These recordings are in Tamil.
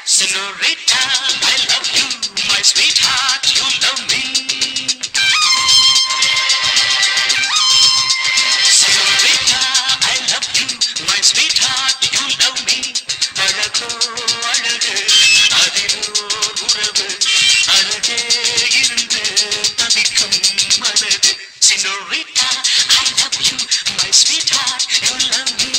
Senorita, I love you, my sweetheart, you love me. Senorita, I love you, my sweetheart, you love me. அழகோ அழகு அதிலோர் உறவு அழகே இருந்து தவிக்கும் மனது. Senorita, I love you, my sweetheart, you love me.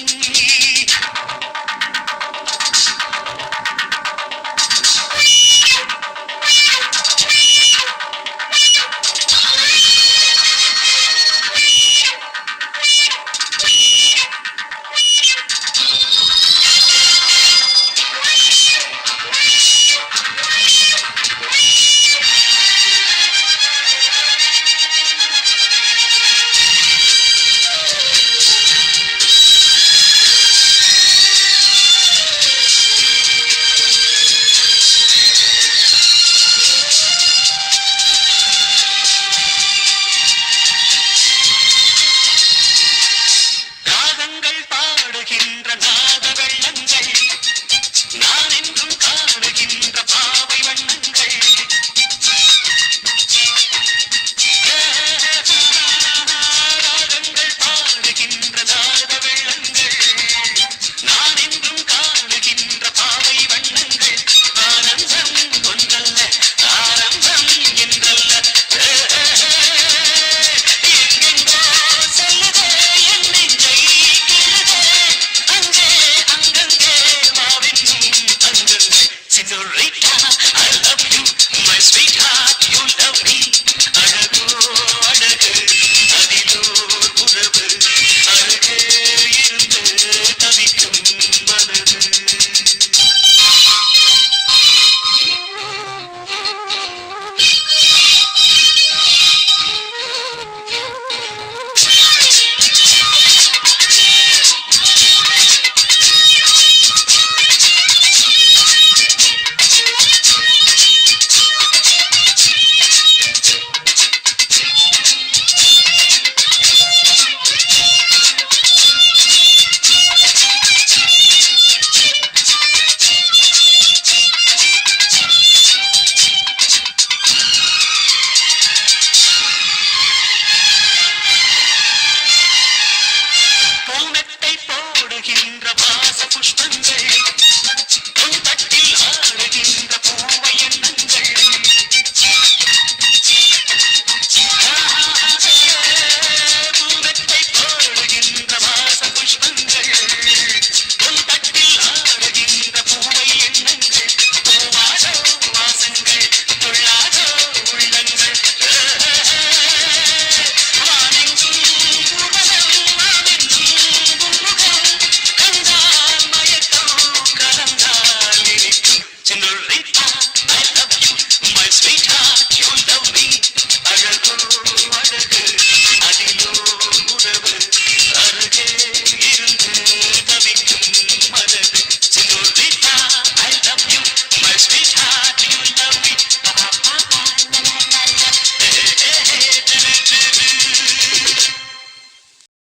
நான் என்றும் காணுகின்ற பாவை வண்ணங்கள் ராகங்கள் பாடுகின்ற நாத வெள்ளங்கள் நான் என்றும் காணுகின்ற பாவை வண்ணங்கள் ஆனந்தம் ஒன்றல்ல ஆரம்பம் என்றல்ல எங்கெங்கோ செல்லுதே என் நெஞ்சை கிள்ளுதே அங்கே அங்கங்கே Senorita, I love you, my sweetheart, you love me. அழகோ அழகு அதிலோர் உறவு அழகே இருந்து தவிக்கும் மனது. பூமெத்தை போடுகின்ற வாச புஷ்பங்கள் உன் தட்டில் ஆடுகின்ற பூவை எண்ணங்கள் பூமெத்தை போடுகின்ற வாச புஷ்பங்கள் உன் தட்டில் ஆடுகின்ற பூவை எண்ணங்கள் பூவாதோ வாசங்கள் துள்ளாதோ உள்ளங்கள் வானெங்கும் பூவனம் Senorita, I love you, my sweetheart, you love me. அழகோ அழகு அதிலோர் உறவு அருகே இருந்து தவிக்கும் மனது. Senorita, I love you, my sweetheart, you love me.